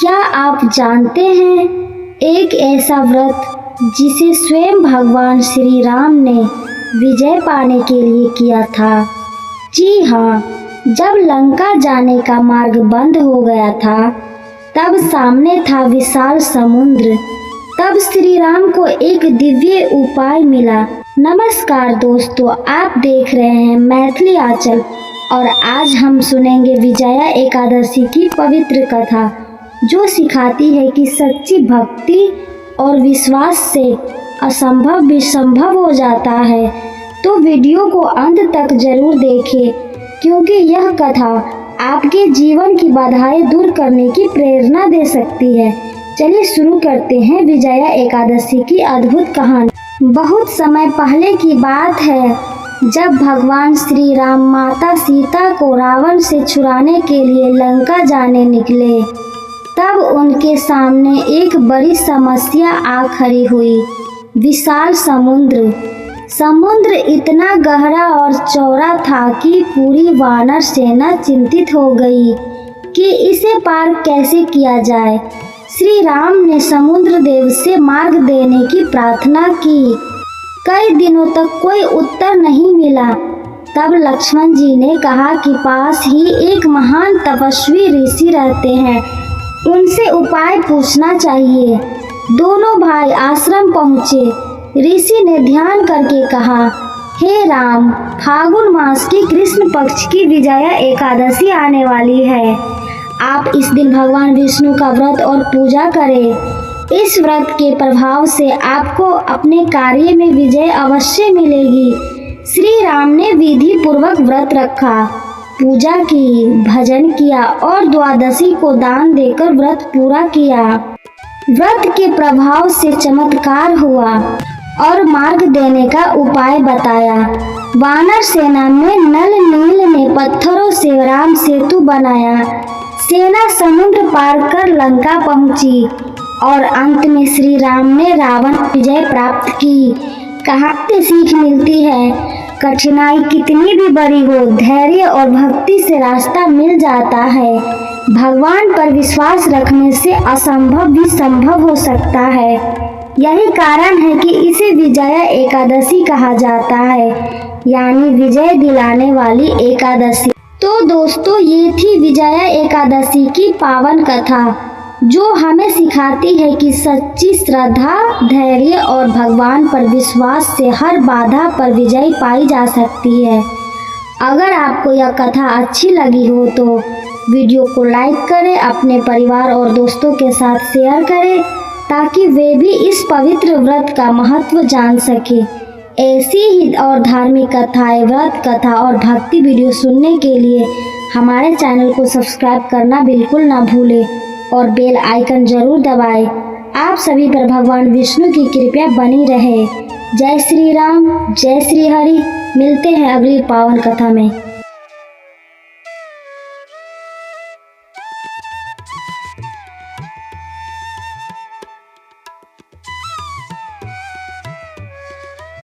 क्या आप जानते हैं एक ऐसा व्रत जिसे स्वयं भगवान श्री राम ने विजय पाने के लिए किया था? जी हाँ, जब लंका जाने का मार्ग बंद हो गया था, तब सामने था विशाल समुद्र। तब श्री राम को एक दिव्य उपाय मिला। नमस्कार दोस्तों, आप देख रहे हैं मैथिली आंचल और आज हम सुनेंगे विजया एकादशी की पवित्र कथा, जो सिखाती है कि सच्ची भक्ति और विश्वास से असंभव भी संभव हो जाता है। तो वीडियो को अंत तक जरूर देखें, क्योंकि यह कथा आपके जीवन की बाधाएं दूर करने की प्रेरणा दे सकती है। चलिए शुरू करते हैं विजया एकादशी की अद्भुत कहानी। बहुत समय पहले की बात है, जब भगवान श्री राम माता सीता को रावण से छुड़ाने के लिए लंका जाने निकले, तब उनके सामने एक बड़ी समस्या आ खड़ी हुई। विशाल समुद्र इतना गहरा और चौड़ा था कि पूरी वानर सेना चिंतित हो गई कि इसे पार कैसे किया जाए। श्री राम ने समुद्र देव से मार्ग देने की प्रार्थना की। कई दिनों तक कोई उत्तर नहीं मिला। तब लक्ष्मण जी ने कहा कि पास ही एक महान तपस्वी ऋषि रहते हैं, उनसे उपाय पूछना चाहिए। दोनों भाई आश्रम पहुँचे। ऋषि ने ध्यान करके कहा, हे राम, फागुन मास की कृष्ण पक्ष की विजया एकादशी आने वाली है। आप इस दिन भगवान विष्णु का व्रत और पूजा करें। इस व्रत के प्रभाव से आपको अपने कार्य में विजय अवश्य मिलेगी। श्री राम ने विधि पूर्वक व्रत रखा, पूजा की, भजन किया और द्वादशी को दान देकर व्रत पूरा किया। व्रत के प्रभाव से चमत्कार हुआ और मार्ग देने का उपाय बताया। वानर सेना में नल नील ने पत्थरों से राम सेतु बनाया। सेना समुद्र पार कर लंका पहुंची और अंत में श्री राम ने रावण विजय प्राप्त की। कहाँ से सीख मिलती है, कठिनाई कितनी भी बड़ी हो, धैर्य और भक्ति से रास्ता मिल जाता है। भगवान पर विश्वास रखने से असंभव भी संभव हो सकता है। यही कारण है कि इसे विजया एकादशी कहा जाता है, यानी विजय दिलाने वाली एकादशी। तो दोस्तों, ये थी विजया एकादशी की पावन कथा, जो हमें सिखाती है कि सच्ची श्रद्धा, धैर्य और भगवान पर विश्वास से हर बाधा पर विजय पाई जा सकती है। अगर आपको यह कथा अच्छी लगी हो तो वीडियो को लाइक करें, अपने परिवार और दोस्तों के साथ शेयर करें, ताकि वे भी इस पवित्र व्रत का महत्व जान सके। ऐसी ही और धार्मिक कथाएं, व्रत कथा और भक्ति वीडियो सुनने के लिए हमारे चैनल को सब्सक्राइब करना बिल्कुल ना भूलें और बेल आइकन जरूर दबाएं। आप सभी पर भगवान विष्णु की कृपा बनी रहे। जय श्री राम, जय श्री हरि। मिलते हैं अगली पावन कथा में।